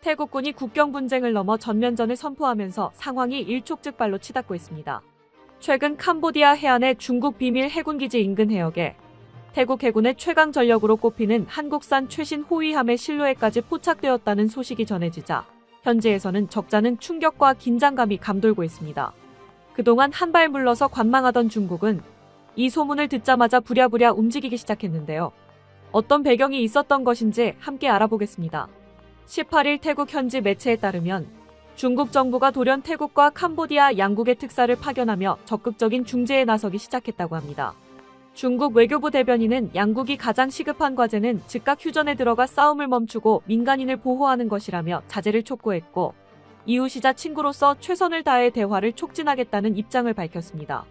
태국군이 국경 분쟁을 넘어 전면전을 선포하면서 상황이 일촉즉발로 치닫고 있습니다. 최근 캄보디아 해안의 중국 비밀 해군기지 인근 해역에 태국 해군의 최강 전력으로 꼽히는 한국산 최신 호위함의 실루엣까지 포착되었다는 소식이 전해지자 현지에서는 적잖은 충격과 긴장감이 감돌고 있습니다. 그동안 한 발 물러서 관망하던 중국은 이 소문을 듣자마자 부랴부랴 움직이기 시작했는데요. 어떤 배경이 있었던 것인지 함께 알아보겠습니다. 18일 태국 현지 매체에 따르면 중국 정부가 돌연 태국과 캄보디아 양국의 특사를 파견하며 적극적인 중재에 나서기 시작했다고 합니다. 중국 외교부 대변인은 양국이 가장 시급한 과제는 즉각 휴전에 들어가 싸움을 멈추고 민간인을 보호하는 것이라며 자제를 촉구했고 이웃이자 친구로서 최선을 다해 대화를 촉진하겠다는 입장을 밝혔습니다.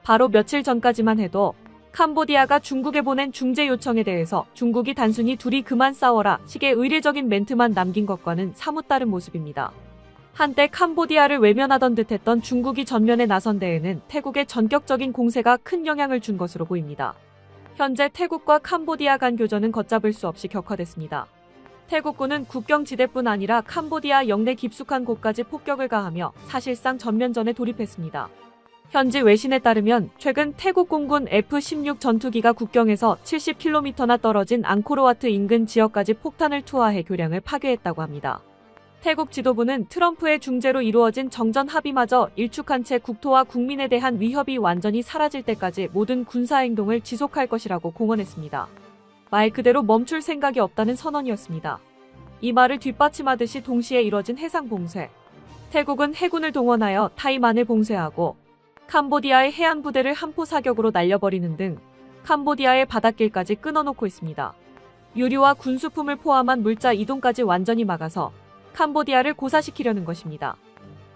바로 며칠 전까지만 해도 캄보디아가 중국에 보낸 중재 요청에 대해서 중국이 단순히 둘이 그만 싸워라 식의 의례적인 멘트만 남긴 것과는 사뭇 다른 모습입니다. 한때 캄보디아를 외면하던 듯했던 중국이 전면에 나선 데에는 태국의 전격적인 공세가 큰 영향을 준 것으로 보입니다. 현재 태국과 캄보디아 간 교전은 걷잡을 수 없이 격화됐습니다. 태국군은 국경지대뿐 아니라 캄보디아 영내 깊숙한 곳까지 폭격을 가하며 사실상 전면전에 돌입했습니다. 현지 외신에 따르면 최근 태국 공군 F-16 전투기가 국경에서 70km나 떨어진 앙코르와트 인근 지역까지 폭탄을 투하해 교량을 파괴했다고 합니다. 태국 지도부는 트럼프의 중재로 이루어진 정전 합의마저 일축한 채 국토와 국민에 대한 위협이 완전히 사라질 때까지 모든 군사행동을 지속할 것이라고 공언했습니다. 말 그대로 멈출 생각이 없다는 선언이었습니다. 이 말을 뒷받침하듯이 동시에 이뤄진 해상 봉쇄. 태국은 해군을 동원하여 타이만을 봉쇄하고 캄보디아의 해안 부대를 한포 사격으로 날려버리는 등 캄보디아의 바닷길까지 끊어놓고 있습니다. 유류와 군수품을 포함한 물자 이동까지 완전히 막아서 캄보디아를 고사시키려는 것입니다.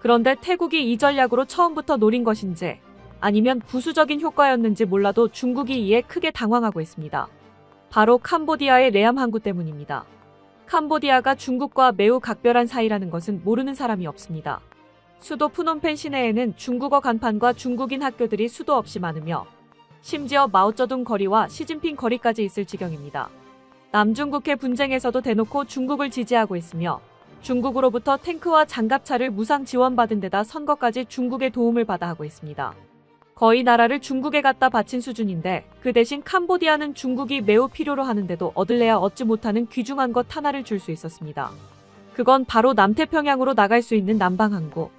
그런데 태국이 이 전략으로 처음부터 노린 것인지 아니면 부수적인 효과였는지 몰라도 중국이 이에 크게 당황하고 있습니다. 바로 캄보디아의 레암 항구 때문입니다. 캄보디아가 중국과 매우 각별한 사이라는 것은 모르는 사람이 없습니다. 수도 푸놈펜 시내에는 중국어 간판과 중국인 학교들이 수도 없이 많으며 심지어 마오쩌둥 거리와 시진핑 거리까지 있을 지경입니다. 남중국해 분쟁에서도 대놓고 중국을 지지하고 있으며 중국으로부터 탱크와 장갑차를 무상 지원받은 데다 선거까지 중국의 도움을 받아 하고 있습니다. 거의 나라를 중국에 갖다 바친 수준인데 그 대신 캄보디아는 중국이 매우 필요로 하는데도 얻을래야 얻지 못하는 귀중한 것 하나를 줄 수 있었습니다. 그건 바로 남태평양으로 나갈 수 있는 남방항구.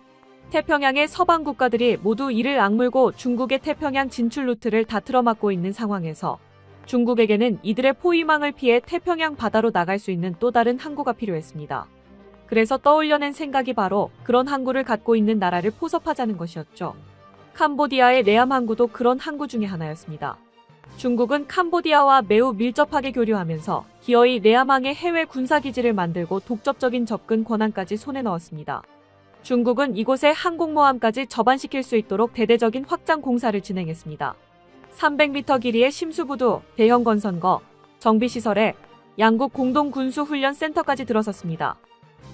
태평양의 서방 국가들이 모두 이를 악물고 중국의 태평양 진출 루트를 다 틀어막고 있는 상황에서 중국에게는 이들의 포위망을 피해 태평양 바다로 나갈 수 있는 또 다른 항구가 필요했습니다. 그래서 떠올려낸 생각이 바로 그런 항구를 갖고 있는 나라를 포섭하자는 것이었죠. 캄보디아의 레암 항구도 그런 항구 중의 하나였습니다. 중국은 캄보디아와 매우 밀접하게 교류하면서 기어이 레암항에 해외 군사기지를 만들고 독점적인 접근 권한까지 손에 넣었습니다. 중국은 이곳에 항공모함까지 접안시킬 수 있도록 대대적인 확장 공사를 진행했습니다. 300m 길이의 심수부두, 대형 건선거, 정비시설에 양국 공동군수훈련센터까지 들어섰습니다.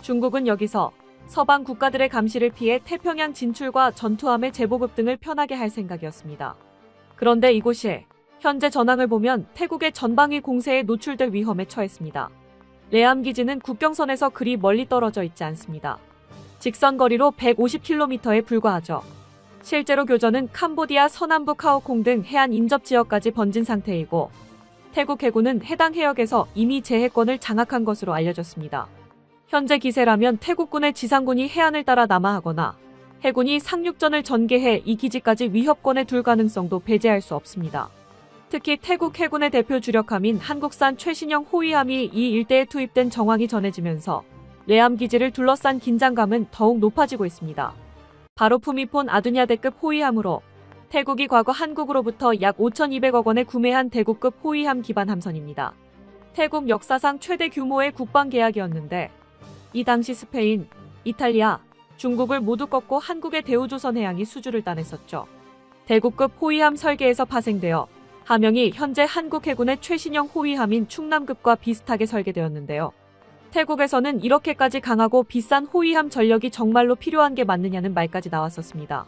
중국은 여기서 서방 국가들의 감시를 피해 태평양 진출과 전투함의 재보급 등을 편하게 할 생각이었습니다. 그런데 이곳이 현재 전황을 보면 태국의 전방위 공세에 노출될 위험에 처했습니다. 레암 기지는 국경선에서 그리 멀리 떨어져 있지 않습니다. 직선 거리로 150km에 불과하죠. 실제로 교전은 캄보디아 서남부 카오콩 등 해안 인접 지역까지 번진 상태이고 태국 해군은 해당 해역에서 이미 제해권을 장악한 것으로 알려졌습니다. 현재 기세라면 태국군의 지상군이 해안을 따라 남하하거나 해군이 상륙전을 전개해 이 기지까지 위협권에 둘 가능성도 배제할 수 없습니다. 특히 태국 해군의 대표 주력함인 한국산 최신형 호위함이 이 일대에 투입된 정황이 전해지면서 레암 기지를 둘러싼 긴장감은 더욱 높아지고 있습니다. 바로 푸미폰 아두냐대급 호위함으로 태국이 과거 한국으로부터 약 5,200억 원에 구매한 대구급 호위함 기반 함선입니다. 태국 역사상 최대 규모의 국방 계약이었는데 이 당시 스페인, 이탈리아, 중국을 모두 꺾고 한국의 대우조선해양이 수주를 따냈었죠. 대구급 호위함 설계에서 파생되어 하명이 현재 한국 해군의 최신형 호위함인 충남급과 비슷하게 설계되었는데요. 태국에서는 이렇게까지 강하고 비싼 호위함 전력이 정말로 필요한 게 맞느냐는 말까지 나왔었습니다.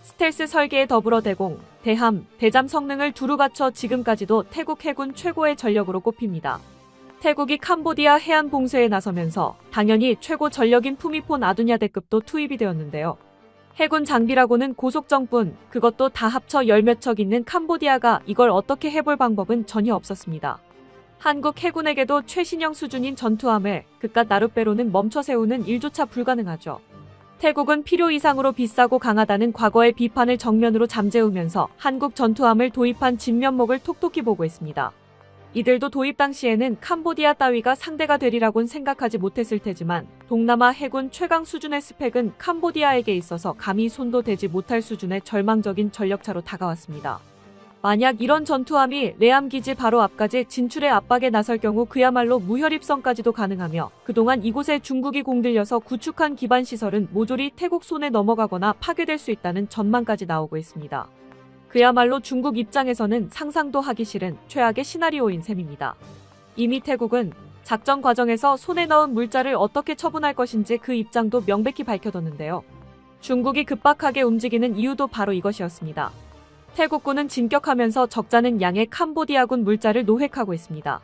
스텔스 설계에 더불어 대공, 대함, 대잠 성능을 두루 갖춰 지금까지도 태국 해군 최고의 전력으로 꼽힙니다. 태국이 캄보디아 해안 봉쇄에 나서면서 당연히 최고 전력인 푸미폰 아두냐대급도 투입이 되었는데요. 해군 장비라고는 고속정뿐 그것도 다 합쳐 열 몇 척 있는 캄보디아가 이걸 어떻게 해볼 방법은 전혀 없었습니다. 한국 해군에게도 최신형 수준인 전투함을 그깟 나룻배로는 멈춰 세우는 일조차 불가능하죠. 태국은 필요 이상으로 비싸고 강하다는 과거의 비판을 정면으로 잠재우면서 한국 전투함을 도입한 진면목을 톡톡히 보고 있습니다. 이들도 도입 당시에는 캄보디아 따위가 상대가 되리라곤 생각하지 못했을 테지만 동남아 해군 최강 수준의 스펙은 캄보디아에게 있어서 감히 손도 대지 못할 수준의 절망적인 전력차로 다가왔습니다. 만약 이런 전투함이 레암 기지 바로 앞까지 진출의 압박에 나설 경우 그야말로 무혈입성까지도 가능하며 그동안 이곳에 중국이 공들여서 구축한 기반 시설은 모조리 태국 손에 넘어가거나 파괴될 수 있다는 전망까지 나오고 있습니다. 그야말로 중국 입장에서는 상상도 하기 싫은 최악의 시나리오인 셈입니다. 이미 태국은 작전 과정에서 손에 넣은 물자를 어떻게 처분할 것인지 그 입장도 명백히 밝혀뒀는데요. 중국이 급박하게 움직이는 이유도 바로 이것이었습니다. 태국군은 진격하면서 적잖은 양의 캄보디아군 물자를 노획하고 있습니다.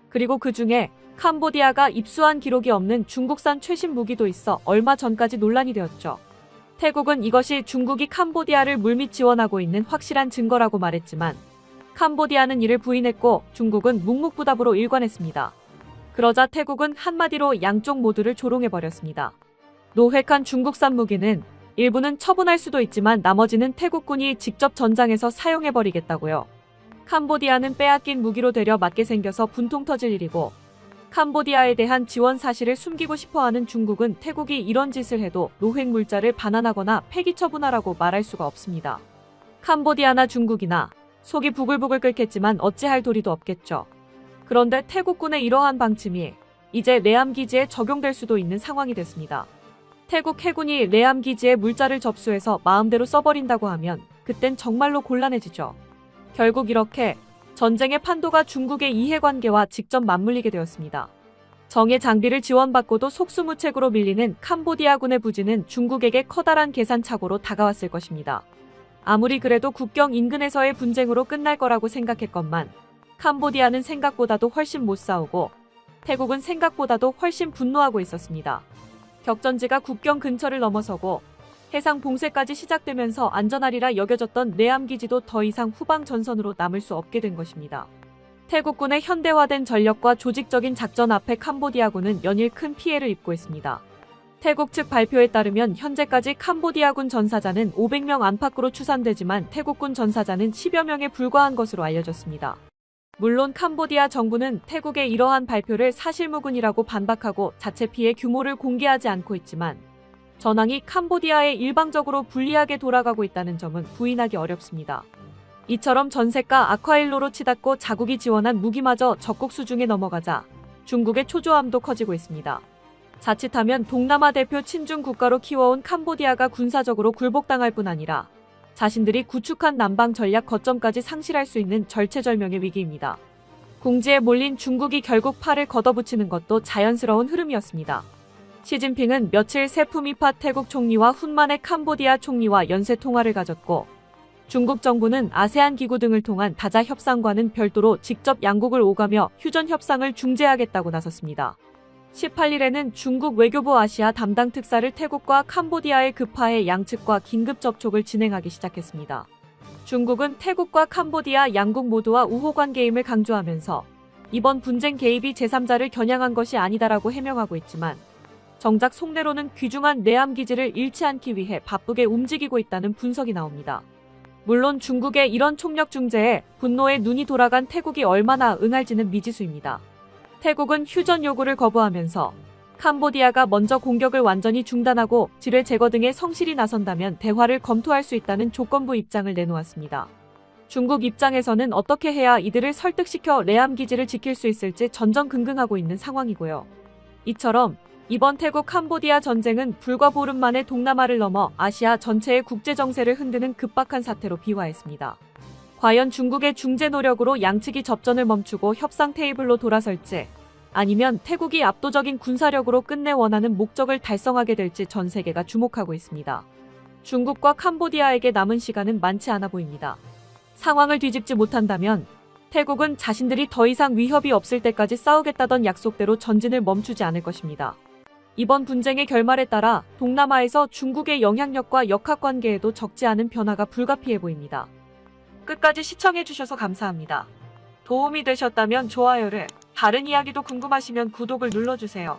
그리고 그 중에 캄보디아가 입수한 기록이 없는 중국산 최신 무기도 있어 얼마 전까지 논란이 되었죠. 태국은 이것이 중국이 캄보디아를 물밑 지원하고 있는 확실한 증거라고 말했지만 캄보디아는 이를 부인했고 중국은 묵묵부답으로 일관했습니다. 그러자 태국은 한마디로 양쪽 모두를 조롱해버렸습니다. 노획한 중국산 무기는 일부는 처분할 수도 있지만 나머지는 태국군이 직접 전장에서 사용해버리겠다고요. 캄보디아는 빼앗긴 무기로 되려 맞게 생겨서 분통 터질 일이고 캄보디아에 대한 지원 사실을 숨기고 싶어하는 중국은 태국이 이런 짓을 해도 노획 물자를 반환하거나 폐기 처분하라고 말할 수가 없습니다. 캄보디아나 중국이나 속이 부글부글 끓겠지만 어찌할 도리도 없겠죠. 그런데 태국군의 이러한 방침이 이제 레암 기지에 적용될 수도 있는 상황이 됐습니다. 태국 해군이 레암 기지에 물자를 접수해서 마음대로 써버린다고 하면 그땐 정말로 곤란해지죠. 결국 이렇게 전쟁의 판도가 중국의 이해관계와 직접 맞물리게 되었습니다. 정예 장비를 지원받고도 속수무책으로 밀리는 캄보디아군의 부진은 중국에게 커다란 계산착오로 다가왔을 것입니다. 아무리 그래도 국경 인근에서의 분쟁으로 끝날 거라고 생각했건만 캄보디아는 생각보다도 훨씬 못 싸우고 태국은 생각보다도 훨씬 분노하고 있었습니다. 격전지가 국경 근처를 넘어서고 해상 봉쇄까지 시작되면서 안전하리라 여겨졌던 레암 기지도 더 이상 후방 전선으로 남을 수 없게 된 것입니다. 태국군의 현대화된 전력과 조직적인 작전 앞에 캄보디아군은 연일 큰 피해를 입고 있습니다. 태국 측 발표에 따르면 현재까지 캄보디아군 전사자는 500명 안팎으로 추산되지만 태국군 전사자는 10여 명에 불과한 것으로 알려졌습니다. 물론 캄보디아 정부는 태국의 이러한 발표를 사실무근이라고 반박하고 자체 피해 규모를 공개하지 않고 있지만 전황이 캄보디아에 일방적으로 불리하게 돌아가고 있다는 점은 부인하기 어렵습니다. 이처럼 전세가 아쿠아일로로 치닫고 자국이 지원한 무기마저 적국 수중에 넘어가자 중국의 초조함도 커지고 있습니다. 자칫하면 동남아 대표 친중 국가로 키워온 캄보디아가 군사적으로 굴복당할 뿐 아니라 자신들이 구축한 남방 전략 거점까지 상실할 수 있는 절체절명의 위기입니다. 궁지에 몰린 중국이 결국 팔을 걷어붙이는 것도 자연스러운 흐름이었습니다. 시진핑은 며칠 새 푸미파 태국 총리와 훈만의 캄보디아 총리와 연쇄 통화를 가졌고 중국 정부는 아세안 기구 등을 통한 다자 협상과는 별도로 직접 양국을 오가며 휴전 협상을 중재하겠다고 나섰습니다. 18일에는 중국 외교부 아시아 담당 특사를 태국과 캄보디아에 급파해 양측과 긴급 접촉을 진행하기 시작했습니다. 중국은 태국과 캄보디아 양국 모두와 우호 관계임을 강조하면서 이번 분쟁 개입이 제3자를 겨냥한 것이 아니다라고 해명하고 있지만 정작 속내로는 귀중한 레암 기지를 잃지 않기 위해 바쁘게 움직이고 있다는 분석이 나옵니다. 물론 중국의 이런 총력 중재에 분노에 눈이 돌아간 태국이 얼마나 응할지는 미지수입니다. 태국은 휴전 요구를 거부하면서 캄보디아가 먼저 공격을 완전히 중단하고 지뢰 제거 등의 성실히 나선다면 대화를 검토할 수 있다는 조건부 입장을 내놓았습니다. 중국 입장에서는 어떻게 해야 이들을 설득시켜 레암 기지를 지킬 수 있을지 전전긍긍하고 있는 상황이고요. 이처럼 이번 태국 캄보디아 전쟁은 불과 보름 만에 동남아를 넘어 아시아 전체의 국제정세를 흔드는 급박한 사태로 비화했습니다. 과연 중국의 중재 노력으로 양측이 접전을 멈추고 협상 테이블로 돌아설지 아니면 태국이 압도적인 군사력으로 끝내 원하는 목적을 달성하게 될지 전 세계가 주목하고 있습니다. 중국과 캄보디아에게 남은 시간은 많지 않아 보입니다. 상황을 뒤집지 못한다면 태국은 자신들이 더 이상 위협이 없을 때까지 싸우겠다던 약속대로 전진을 멈추지 않을 것입니다. 이번 분쟁의 결말에 따라 동남아에서 중국의 영향력과 역학관계에도 적지 않은 변화가 불가피해 보입니다. 끝까지 시청해주셔서 감사합니다. 도움이 되셨다면 좋아요를, 다른 이야기도 궁금하시면 구독을 눌러주세요.